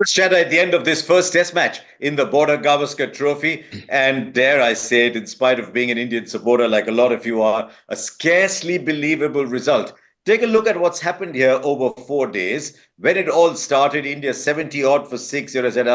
Chatter at the end of this first test match in the Border Gavaskar Trophy. And dare I say it, in spite of being an Indian supporter like a lot of you are, a scarcely believable result. Take a look at what's happened here over 4 days. When it all started, India 70 odd for six. You said,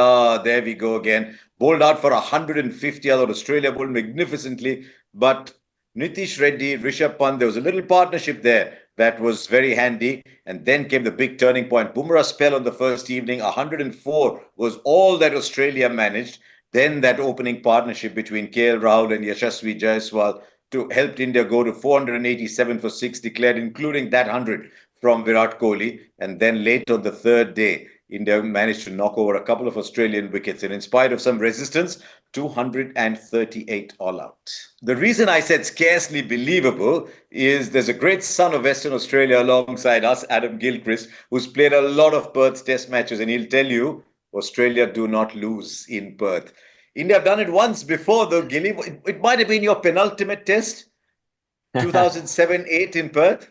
there we go again. Bowled out for 150. Although Australia bowled magnificently. But Nitish Reddy, Rishabh Pant, there was a little partnership there that was very handy. And then came the big turning point. Bumrah spell on the first evening. 104 was all that Australia managed. Then that opening partnership between KL Rahul and Yashasvi Jaiswal to helped India go to 487 for six declared, including that 100 from Virat Kohli. And then late on the third day, India managed to knock over a couple of Australian wickets. And in spite of some resistance, 238 all out. The reason I said scarcely believable is there's a great son of Western Australia alongside us, Adam Gilchrist, who's played a lot of Perth test matches. And he'll tell you, Australia do not lose in Perth. India have done it once before, though, Gilly. It might have been your penultimate test, 2007-8 in Perth.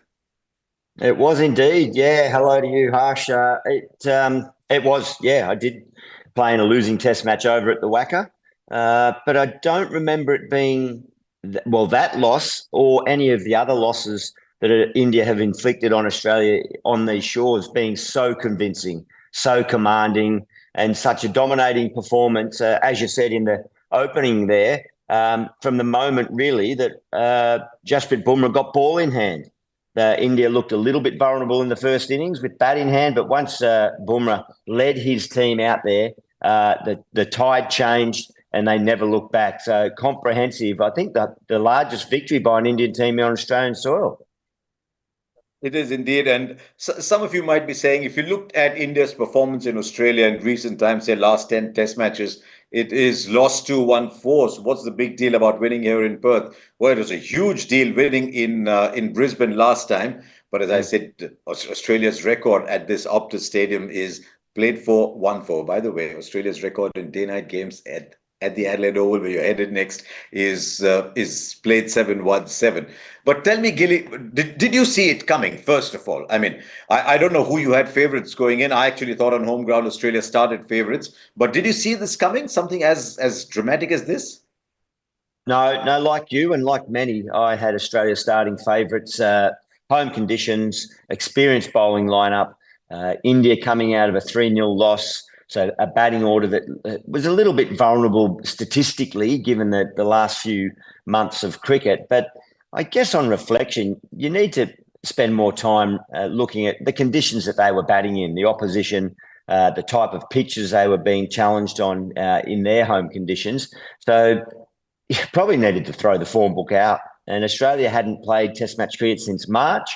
It was indeed. Yeah. Hello to you, Harsha. It was. Yeah, I did play in a losing test match over at the Wacker, but I don't remember it being that loss or any of the other losses that India have inflicted on Australia on these shores being so convincing, so commanding, and such a dominating performance, as you said in the opening there, from the moment really that Jasprit Bumrah got ball in hand. India looked a little bit vulnerable in the first innings with bat in hand, but once Bumrah led his team out there, the tide changed and they never looked back. So comprehensive. I think the largest victory by an Indian team on Australian soil. It is indeed. And some of you might be saying, if you looked at India's performance in Australia in recent times, say last 10 test matches, it is lost to 1-4. So what's the big deal about winning here in Perth? Well, it was a huge deal winning in Brisbane last time. But as I said, Australia's record at this Optus Stadium is played for 1-4. By the way, Australia's record in day-night games at the Adelaide Oval, where you're headed next, is played 7-1-7. But tell me, Gilly, did you see it coming, first of all? I mean, I don't know who you had favourites going in. I actually thought on home ground Australia started favourites. But did you see this coming, something as dramatic as this? No, like you and like many, I had Australia starting favourites, home conditions, experienced bowling lineup, India coming out of a 3-0 loss. So a batting order that was a little bit vulnerable statistically, given the last few months of cricket. But I guess on reflection, you need to spend more time looking at the conditions that they were batting in, the opposition, the type of pitches they were being challenged on in their home conditions. So you probably needed to throw the form book out. And Australia hadn't played Test match cricket since March.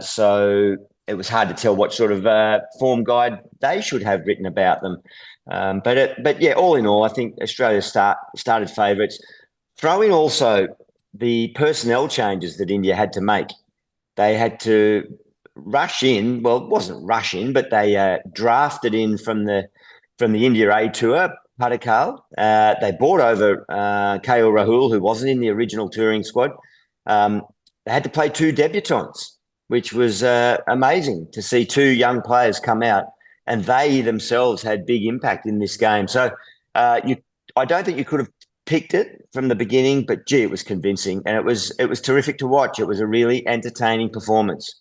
So it was hard to tell what sort of form guide they should have written about them. But yeah, all in all, I think Australia started favourites. Throw in also the personnel changes that India had to make. They had to rush in. Well, it wasn't rush in, but they drafted in from the India A tour, Padikal. They brought over KL Rahul, who wasn't in the original touring squad. They had to play 2 debutants, which was amazing to see 2 young players come out, and they themselves had big impact in this game. So I don't think you could have picked it from the beginning, but gee, it was convincing, and it was terrific to watch. It was a really entertaining performance.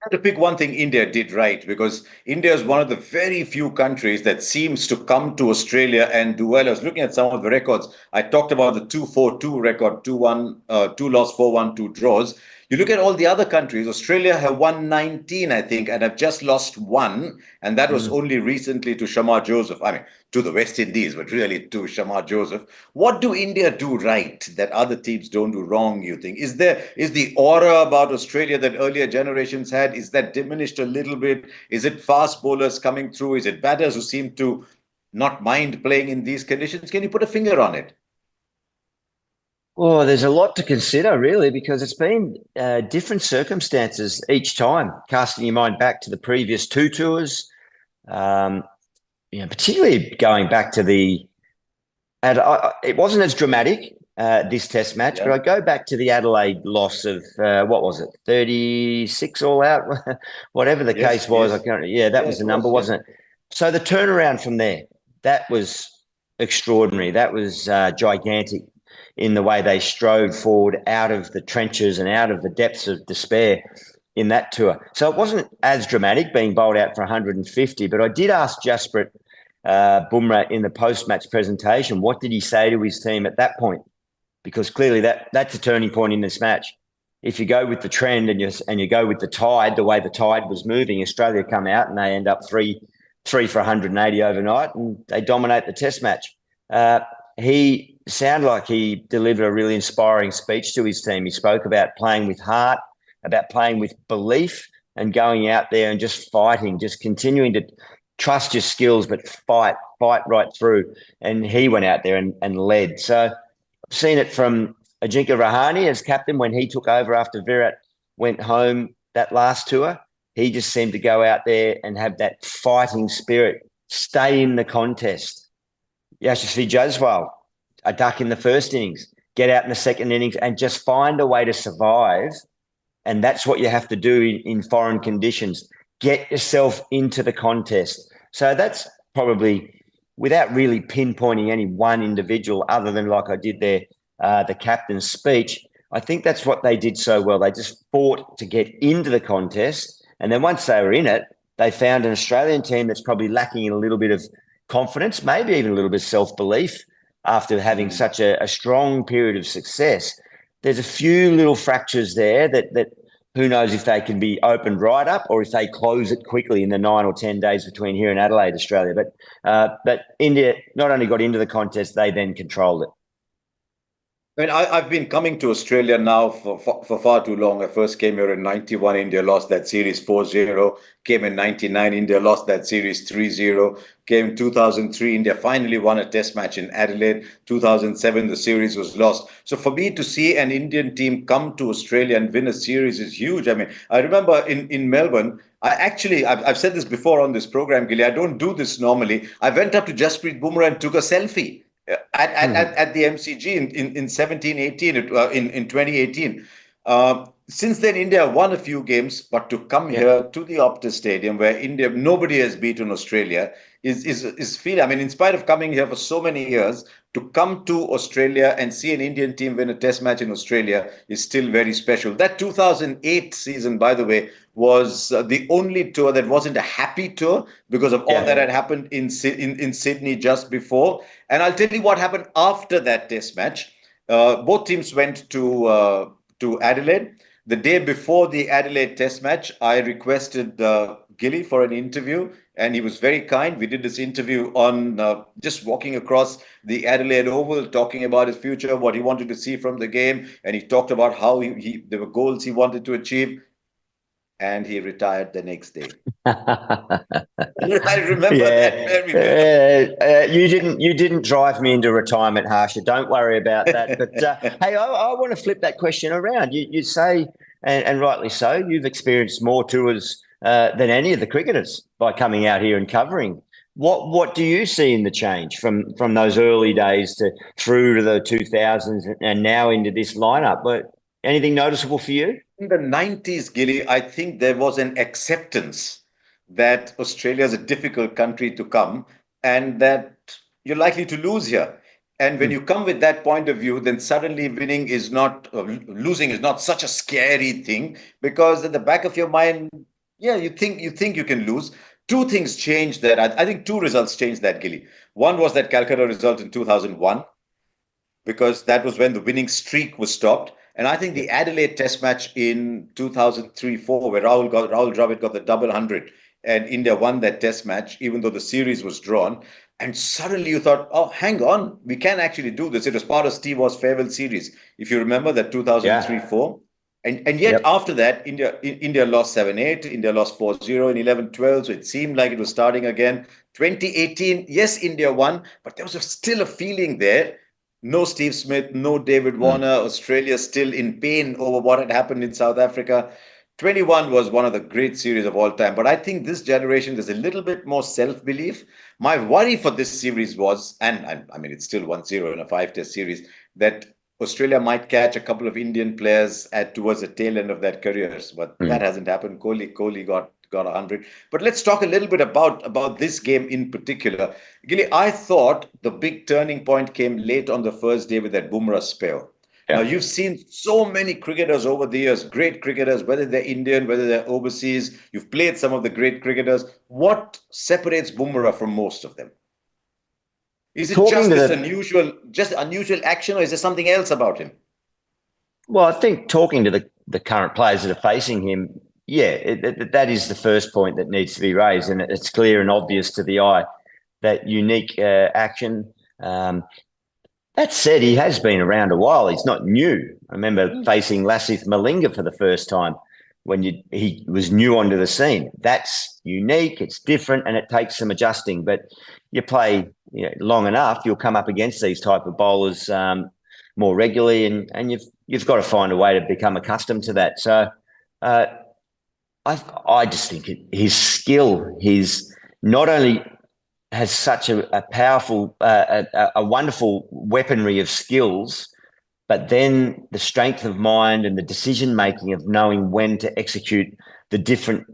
I had to pick one thing India did right, because India is one of the very few countries that seems to come to Australia and do well. I was looking at some of the records. I talked about the 2-4-2 record, 2-1, 2 loss, 4-1, 2 draws. You look at all the other countries, Australia have won 19, I think, and have just lost 1. And that was only recently to Shamar Joseph. I mean, to the West Indies, but really to Shamar Joseph. What do India do right that other teams don't do wrong, you think? Is the aura about Australia that earlier generations had, is that diminished a little bit? Is it fast bowlers coming through? Is it batters who seem to not mind playing in these conditions? Can you put a finger on it? Well, there's a lot to consider, really, because it's been different circumstances each time. Casting your mind back to the previous 2 tours, particularly going back to it wasn't as dramatic this Test match, but I go back to the Adelaide loss of 36 all out, whatever the case was. I can't. Yeah, that was the number, wasn't it? So the turnaround from there, that was extraordinary. That was gigantic in the way they strode forward out of the trenches and out of the depths of despair in that tour. So it wasn't as dramatic being bowled out for 150, but I did ask Jasprit Bumrah in the post-match presentation, what did he say to his team at that point? Because clearly that's a turning point in this match. If you go with the trend and you go with the tide, the way the tide was moving, Australia come out and they end up three for 180 overnight, and they dominate the Test match. He sounded like he delivered a really inspiring speech to his team. He spoke about playing with heart, about playing with belief, and going out there and just fighting, just continuing to trust your skills, but fight right through. And he went out there and led. So I've seen it from Ajinkya Rahane as captain when he took over after Virat went home that last tour. He just seemed to go out there and have that fighting spirit, stay in the contest. Yashasvi Jaiswal, a duck in the first innings, get out in the second innings and just find a way to survive. And that's what you have to do in foreign conditions. Get yourself into the contest. So that's probably, without really pinpointing any one individual other than like I did there, the captain's speech, I think that's what they did so well. They just fought to get into the contest. And then once they were in it, they found an Australian team that's probably lacking in a little bit of confidence, maybe even a little bit of self-belief after having such a strong period of success. There's a few little fractures there that who knows if they can be opened right up or if they close it quickly in the 9 or 10 days between here and Adelaide, Australia. But India not only got into the contest, they then controlled it. I mean, I've been coming to Australia now for far too long. I first came here in 91. India lost that series 4-0. Came in 99. India lost that series 3-0. Came in 2003. India finally won a test match in Adelaide. 2007, the series was lost. So for me to see an Indian team come to Australia and win a series is huge. I mean, I remember in Melbourne, I've said this before on this program, Gilly. I don't do this normally. I went up to Jasprit Bumrah and took a selfie at the MCG in 17, 18, in 2018. Since then, India won a few games, but to come here to the Optus Stadium, where India nobody has beaten Australia, is feeling. I mean, in spite of coming here for so many years, to come to Australia and see an Indian team win a Test match in Australia is still very special. That 2008 season, by the way, was the only tour that wasn't a happy tour because of all that had happened in Sydney just before. And I'll tell you what happened after that Test match. Both teams went to Adelaide. The day before the Adelaide Test match, I requested Gilly for an interview, and he was very kind. We did this interview on just walking across the Adelaide Oval, talking about his future, what he wanted to see from the game, and he talked about how there were goals he wanted to achieve, and he retired the next day. I remember that very well. You didn't drive me into retirement, Harsha. Don't worry about that. But hey, I want to flip that question around. You say, and rightly so, you've experienced more tours than any of the cricketers by coming out here and covering. What do you see in the change from those early days through to the 2000s and now into this lineup? But anything noticeable for you? In the 90s, Gilly, I think there was an acceptance that Australia is a difficult country to come and that you're likely to lose here. And when you come with that point of view, then suddenly losing is not such a scary thing, because at the back of your mind, you think you can lose. Two things changed that. I think two results changed that, Gilly. One was that Calcutta result in 2001, because that was when the winning streak was stopped. And I think the Adelaide Test match in 2003-04, where Rahul Dravid got the double 100 and India won that Test match, even though the series was drawn. And suddenly you thought, oh, hang on, we can actually do this. It was part of Steve Waugh's farewell series. If you remember that 2003-04. And yet after that, India lost 7-8, India lost 4-0 in 11-12. So it seemed like it was starting again. 2018, yes, India won, but there was still a feeling there. No Steve Smith, no David Warner. Australia still in pain over what had happened in South Africa. 21 was one of the great series of all time. But I think this generation, there's a little bit more self-belief. My worry for this series was, and I mean, it's still 1-0 in a 5-test series, that Australia might catch a couple of Indian players towards the tail end of their careers. But that hasn't happened. Kohli got got 100. But let's talk a little bit about this game in particular. Gilly, I thought the big turning point came late on the first day with that Bumrah spell. Now, you've seen so many cricketers over the years, great cricketers, whether they're Indian, whether they're overseas. You've played some of the great cricketers. What separates Bumrah from most of them? Is it just unusual action, or is there something else about him? Well, I think talking to the current players that are facing him, that is the first point that needs to be raised, and it's clear and obvious to the eye, that unique action. That said, he has been around a while. He's not new. I remember facing Lasith Malinga for the first time when he was new onto the scene. That's unique, it's different, and it takes some adjusting. But you play long enough, you'll come up against these type of bowlers more regularly, and you've got to find a way to become accustomed to that. So I just think his skill, his not only has such a powerful, a wonderful weaponry of skills, but then the strength of mind and the decision making of knowing when to execute the different,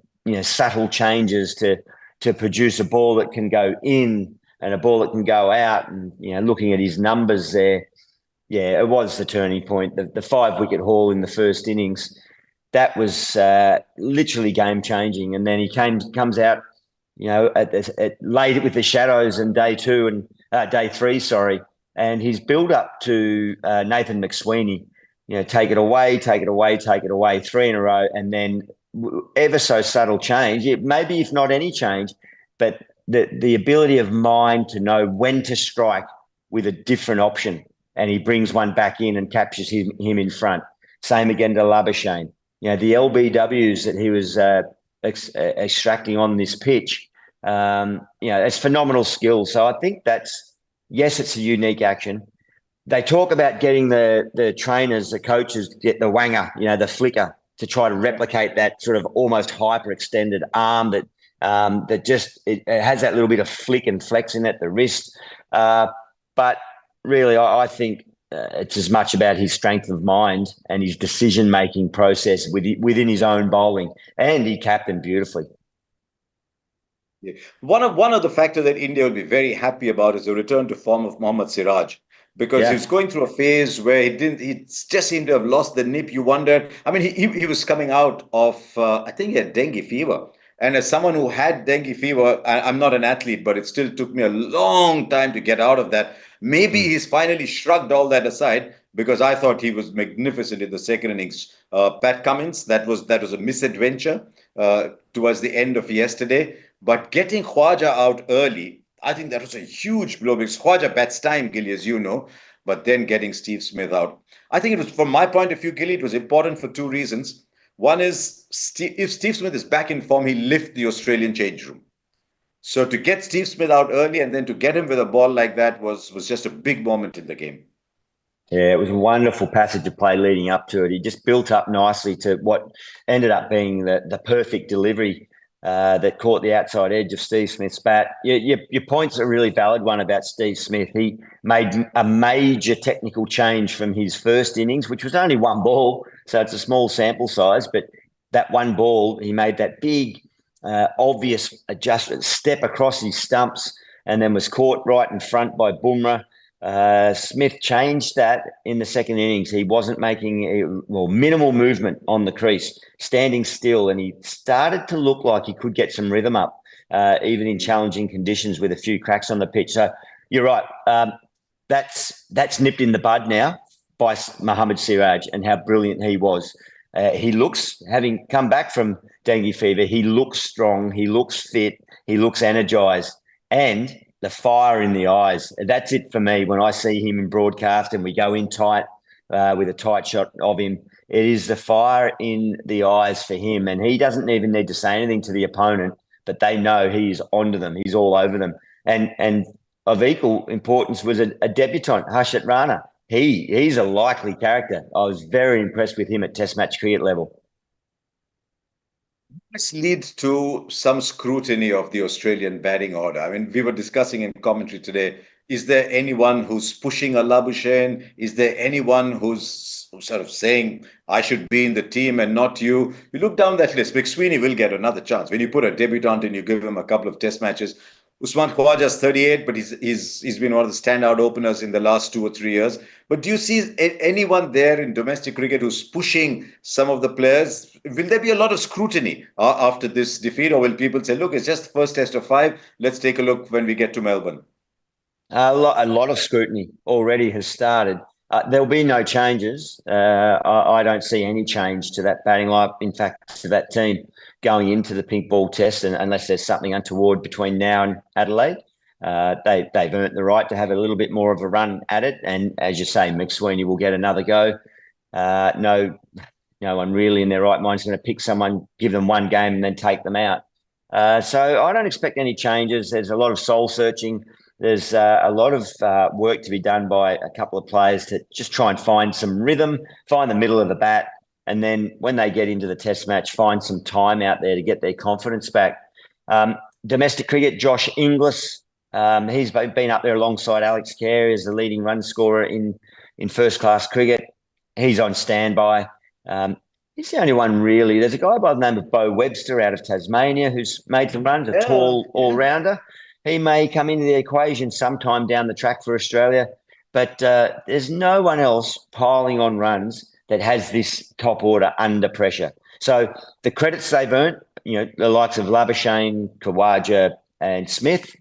subtle changes to produce a ball that can go in and a ball that can go out. And looking at his numbers there, it was the turning point. The 5-wicket haul in the first innings, that was literally game changing. And then he comes out, late with the shadows in day 3, and his build up to Nathan McSweeney, take it away, 3 in a row, and then ever so subtle change, maybe if not any change, but the ability of mind to know when to strike with a different option, and he brings one back in and captures him in front. Same again to Labuschagne. The LBWs that he was extracting on this pitch, it's phenomenal skill. So I think it's a unique action. They talk about getting the trainers, the coaches, get the wanger, the flicker, to try to replicate that sort of almost hyperextended arm that just it has that little bit of flick and flex in it, the wrist. But really, I think it's as much about his strength of mind and his decision-making process within his own bowling, and he captained beautifully. Yeah. One of the factors that India will be very happy about is the return to form of Mohammad Siraj, because he was going through a phase where he just seemed to have lost the nip. You wondered. I mean, he was coming out of I think he had dengue fever. And as someone who had dengue fever, I'm not an athlete, but it still took me a long time to get out of that. Maybe he's finally shrugged all that aside, because I thought he was magnificent in the second innings. Pat Cummins, that was a misadventure towards the end of yesterday. But getting Khwaja out early, I think that was a huge blow, because Khwaja bats time, Gilly, as you know, but then getting Steve Smith out. I think it was, from my point of view, Gilly, it was important for two reasons. One is, if Steve Smith is back in form, he'll lift the Australian change room. So to get Steve Smith out early and then to get him with a ball like that was just a big moment in the game. Yeah, it was a wonderful passage of play leading up to it. He just built up nicely to what ended up being the perfect delivery that caught the outside edge of Steve Smith's bat. Your point's a really valid one about Steve Smith. He made a major technical change from his first innings, which was only one ball, so it's a small sample size, but that one ball, he made that big, obvious adjustment, step across his stumps, and then was caught right in front by Bumrah. Smith changed that in the second innings. He wasn't making minimal movement on the crease, standing still, and he started to look like he could get some rhythm up, even in challenging conditions with a few cracks on the pitch. So you're right. That's nipped in the bud now by Mohammad Siraj, and how brilliant he was. He looks, having come back from dengue fever, he looks strong, he looks fit, he looks energised, and the fire in the eyes. That's it for me when I see him in broadcast and we go in tight with a tight shot of him. It is the fire in the eyes for him, and he doesn't even need to say anything to the opponent, but they know he's onto them. He's all over them. And of equal importance was a debutant, Harshit Rana. He's a likely character. I was very impressed with him at Test match cricket level. This leads to some scrutiny of the Australian batting order. I mean, we were discussing in commentary today, Is there anyone who's pushing a Labuschagne? Is there anyone who's sort of saying, I should be in the team and not you? You look down that list, McSweeney will get another chance. When you put a debutant in, you give him a couple of test matches. Usman Khawaja's 38, but he's been one of the standout openers in the last 2 or 3 years. But do you see anyone there in domestic cricket who's pushing some of the players? Will there be a lot of scrutiny after this defeat, or will people say, look, it's just the first test of five. Let's take a look when we get to Melbourne? A lot of scrutiny already has started. There'll be no changes. I don't see any change to that batting lineup. In fact, to that team going into the pink ball test, and unless there's something untoward between now and Adelaide, they've earned the right to have a little bit more of a run at it. And as you say, McSweeney will get another go. No one really in their right mind is going to pick someone, give them one game, and then take them out. So I don't expect any changes. There's a lot of soul searching. There's a lot of work to be done by a couple of players to just try and find some rhythm, find the middle of the bat, and then when they get into the test match, find some time out there to get their confidence back. Domestic cricket, Josh Inglis, he's been up there alongside Alex Carey as the leading run scorer in first-class cricket. He's on standby. He's the only one really. There's a guy by the name of Bo Webster out of Tasmania who's made some runs, a tall all-rounder. He may come into the equation sometime down the track for Australia, but there's no one else piling on runs that has this top order under pressure. So the credits they've earned, the likes of Labuschagne, Khawaja and Smith,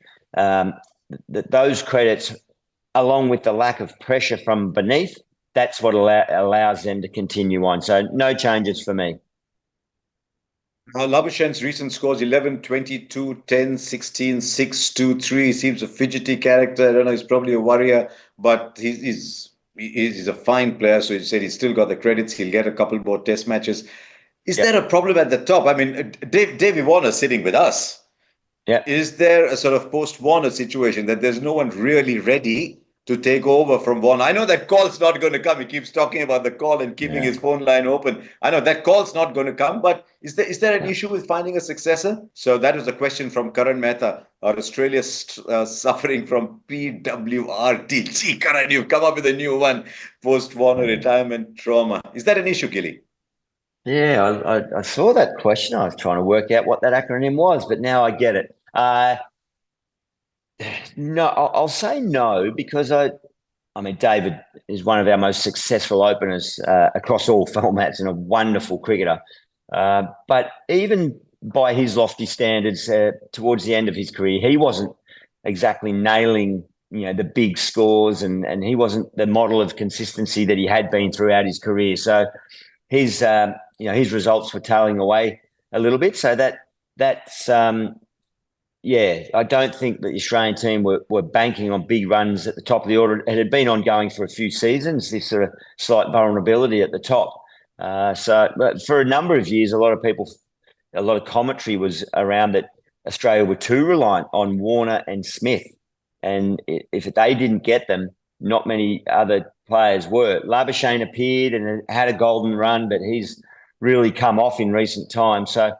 those credits, along with the lack of pressure from beneath, that's what allows them to continue on. So no changes for me. Labuschagne's recent scores 11, 22, 10, 16, 6, 2, 3. He seems a fidgety character. I don't know, he's probably a warrior, but he's a fine player. So he said he's still got the credits. He'll get a couple more test matches. Is there a problem at the top? I mean, Davey Warner sitting with us. Yeah. Is there a sort of post-Warner situation that there's no one really ready to take over from Warner? I know that call's not going to come. He keeps talking about the call and keeping his phone line open. I know that call's not going to come, but is there an issue with finding a successor? So that was a question from Karan Mehta. Are Australia suffering from PWRT? Gee, Karan, you've come up with a new one, post-Warner retirement trauma. Is that an issue, Gilly? Yeah, I saw that question. I was trying to work out what that acronym was, but now I get it. No, I'll say no, because I mean, David is one of our most successful openers across all formats and a wonderful cricketer. But even by his lofty standards, towards the end of his career, he wasn't exactly nailing, the big scores, and he wasn't the model of consistency that he had been throughout his career. So his results were tailing away a little bit. So that's I don't think that the Australian team were banking on big runs at the top of the order. It had been ongoing for a few seasons, this sort of slight vulnerability at the top. But for a number of years, a lot of commentary was around that Australia were too reliant on Warner and Smith. And if they didn't get them, not many other players were. Labuschagne appeared and had a golden run, but he's really come off in recent times. So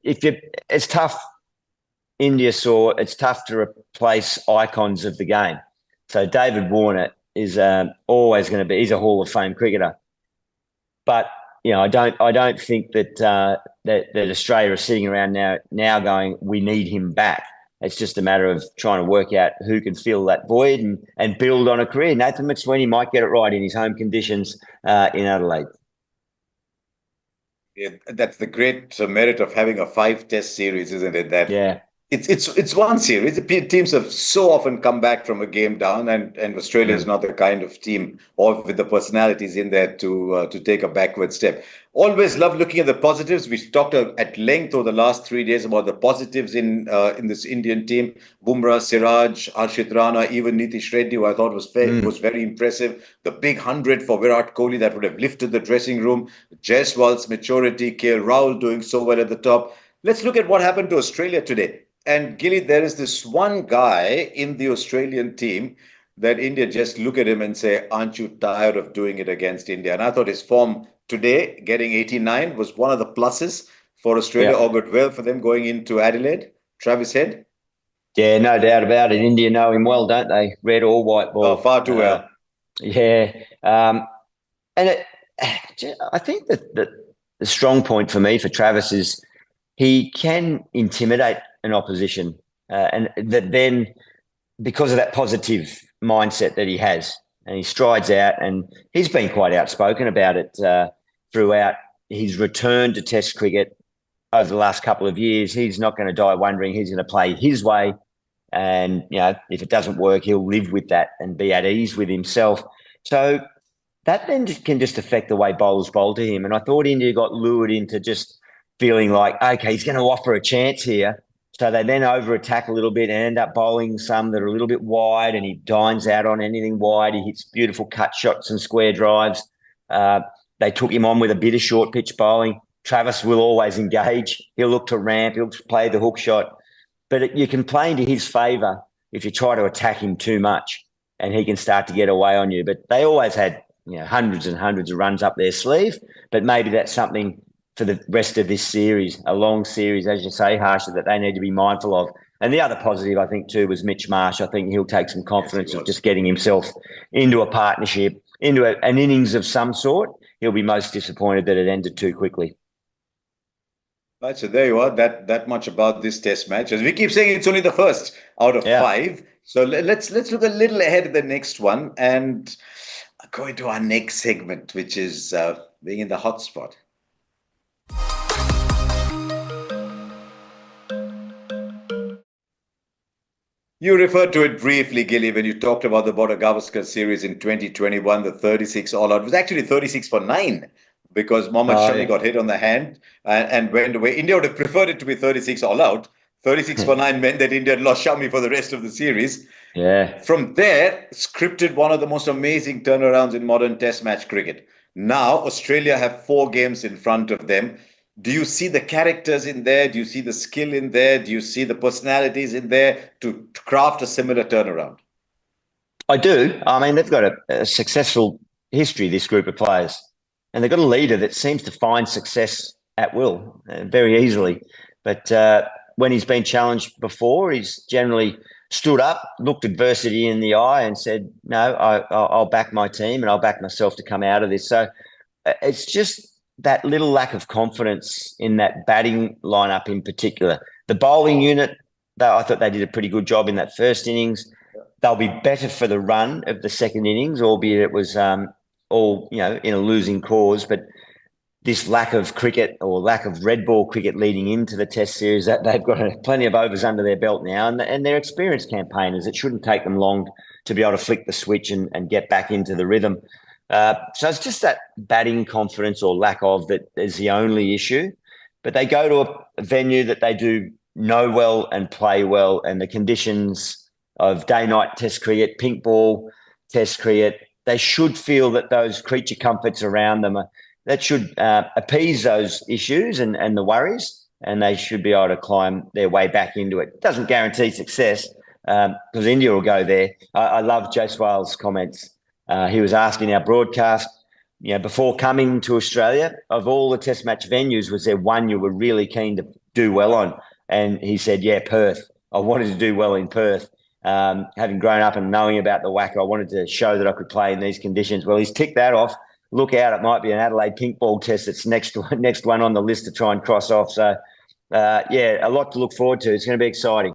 it's tough. India saw it's tough to replace icons of the game. So David Warner is always going to be. He's a Hall of Fame cricketer, but I don't think that Australia is sitting around now going, we need him back. It's just a matter of trying to work out who can fill that void and build on a career. Nathan McSweeney might get it right in his home conditions in Adelaide. Yeah, that's the great merit of having a 5-test series, isn't it? Yeah. It's one series. The teams have so often come back from a game down, and Australia is not the kind of team or with the personalities in there to take a backward step. Always love looking at the positives. We talked at length over the last 3 days about the positives in this Indian team. Bumrah, Siraj, Harshit Rana, even Nitish Reddy, who I thought was very impressive. The big 100 for Virat Kohli that would have lifted the dressing room. Jaiswal's maturity, KL Rahul doing so well at the top. Let's look at what happened to Australia today. And Gilly, there is this one guy in the Australian team that India just look at him and say, aren't you tired of doing it against India? And I thought his form today, getting 89, was one of the pluses for Australia. Augured well for them going into Adelaide. Travis Head. Yeah, no doubt about it. India know him well, don't they? Red or white Oh, ball. far too well. Yeah. And I think that the strong point for me for Travis is he can intimidate an opposition, and that then because of that positive mindset that he has, and he strides out, and he's been quite outspoken about it throughout his return to Test cricket over the last couple of years. He's not going to die wondering. He's going to play his way, and if it doesn't work, he'll live with that and be at ease with himself. So that then can just affect the way bowlers bowl to him. And I thought India got lured into just feeling like, okay, he's going to offer a chance here. So they then over attack a little bit and end up bowling some that are a little bit wide, and he dines out on anything wide. He hits beautiful cut shots and square drives. They took him on with a bit of short pitch bowling. Travis will always engage. He'll look to ramp. He'll play the hook shot. But you can play into his favour if you try to attack him too much, and he can start to get away on you. But they always had hundreds and hundreds of runs up their sleeve. But maybe that's something for the rest of this series, a long series, as you say, Harsha, that they need to be mindful of. And the other positive, I think, too, was Mitch Marsh. I think he'll take some confidence of just getting himself into a partnership, into an innings of some sort. He'll be most disappointed that it ended too quickly. Right, so there you are. That much about this Test match. As we keep saying, it's only the first out of 5. So let's look a little ahead at the next one and go into our next segment, which is being in the hot spot. You referred to it briefly, Gilly, when you talked about the Border Gavaskar series in 2021, the 36 all-out. It was actually 36 for 9 because Mohammad Shami got hit on the hand and went away. India would have preferred it to be 36 all-out. 36 for 9 meant that India had lost Shami for the rest of the series. Yeah. From there, scripted one of the most amazing turnarounds in modern Test match cricket. Now, Australia have 4 games in front of them. Do you see the characters in there? Do you see the skill in there? Do you see the personalities in there to craft a similar turnaround? I do. I mean, they've got a successful history, this group of players. And they've got a leader that seems to find success at will very easily. But when he's been challenged before, he's generally stood up, looked adversity in the eye and said, no, I'll back my team and I'll back myself to come out of this. So it's just that little lack of confidence in that batting lineup in particular. The bowling unit, I thought they did a pretty good job in that first innings. They'll be better for the run of the second innings, albeit it was all in a losing cause. But this lack of cricket or lack of red ball cricket leading into the Test series, that they've got plenty of overs under their belt now, and they're experienced campaigners. It shouldn't take them long to be able to flick the switch and get back into the rhythm. So it's just that batting confidence or lack of that is the only issue. But they go to a venue that they do know well and play well, and the conditions of day-night Test cricket, pink ball Test cricket, they should feel that those creature comforts around them that should appease those issues and the worries, and they should be able to climb their way back into it. It doesn't guarantee success because India will go there. I love Jaiswal's comments. He was asking our broadcast, before coming to Australia, of all the Test match venues, was there one you were really keen to do well on? And he said, yeah, Perth. I wanted to do well in Perth. Having grown up and knowing about the WACA, I wanted to show that I could play in these conditions. Well, he's ticked that off. Look out, it might be an Adelaide pink ball test that's next one on the list to try and cross off. So, a lot to look forward to. It's going to be exciting.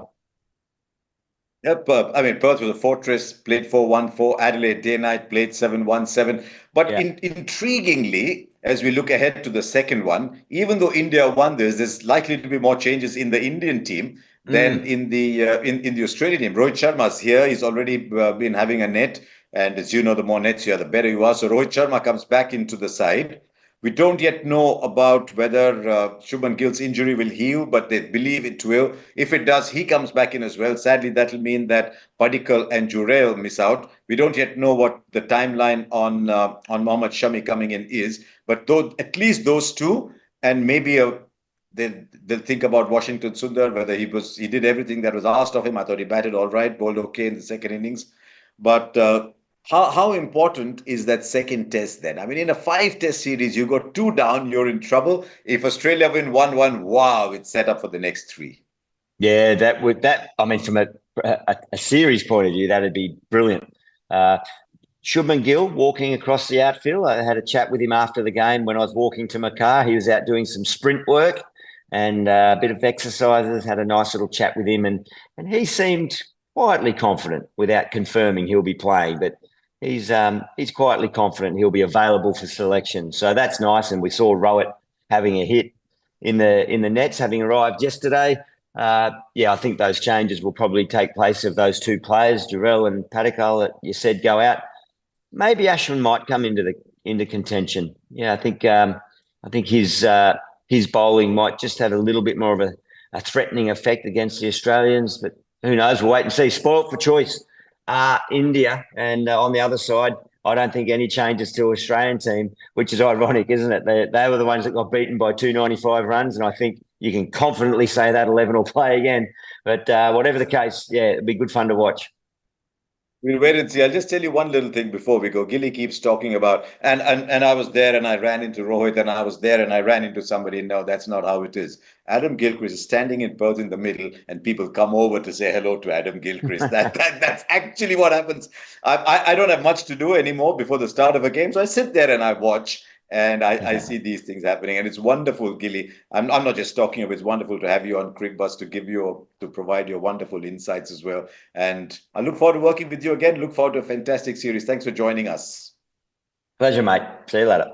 Yep. Perth was a fortress, played 4-1-4. Adelaide day-night played 7-1-7. But intriguingly, as we look ahead to the second one, even though India won this, there's likely to be more changes in the Indian team than in the Australian team. Rohit Sharma's here. He's already been having a net. And as you know, the more nets you have, the better you are. So Rohit Sharma comes back into the side. We don't yet know about whether Shubman Gill's injury will heal, but they believe it will. If it does, he comes back in as well. Sadly, that will mean that Padikkal and Jurel miss out. We don't yet know what the timeline on Mohammad Shami coming in is. But at least those two, and maybe they'll think about Washington Sundar, whether he did everything that was asked of him. I thought he batted all right, bowled okay in the second innings. But how important is that second test then? I mean, in a 5-test series, you got 2 down, you're in trouble. If Australia win 1-1, wow, it's set up for the next 3. Yeah, I mean, from a series point of view, that'd be brilliant. Shubman Gill walking across the outfield. I had a chat with him after the game when I was walking to my car. He was out doing some sprint work and a bit of exercises. Had a nice little chat with him, and he seemed quietly confident without confirming he'll be playing, but he's quietly confident he'll be available for selection. So that's nice. And we saw Rohit having a hit in the nets, having arrived yesterday. Yeah, I think those changes will probably take place of those two players, Jarrell and Padikal, that you said go out. Maybe Ashwin might come into contention. Yeah, I think his bowling might just have a little bit more of a threatening effect against the Australians, but who knows? We'll wait and see. Spoilt for choice, India, and on the other side, I don't think any changes to Australian team, which is ironic, isn't it? They were the ones that got beaten by 295 runs, and I think you can confidently say that 11 will play again. But whatever the case, yeah, it'd be good fun to watch. We'll wait and see. I'll just tell you one little thing before we go. Gilly keeps talking about, and I was there and I ran into Rohit, and I was there and I ran into somebody. No, that's not how it is. Adam Gilchrist is standing in Perth in the middle, and people come over to say hello to Adam Gilchrist. That's actually what happens. I don't have much to do anymore before the start of a game, so I sit there and I watch. And I see these things happening, and it's wonderful, Gilly. I'm not just talking of it's wonderful to have you on Cricbuzz to provide your wonderful insights as well. And I look forward to working with you again. Look forward to a fantastic series. Thanks for joining us. Pleasure, mate. See you later.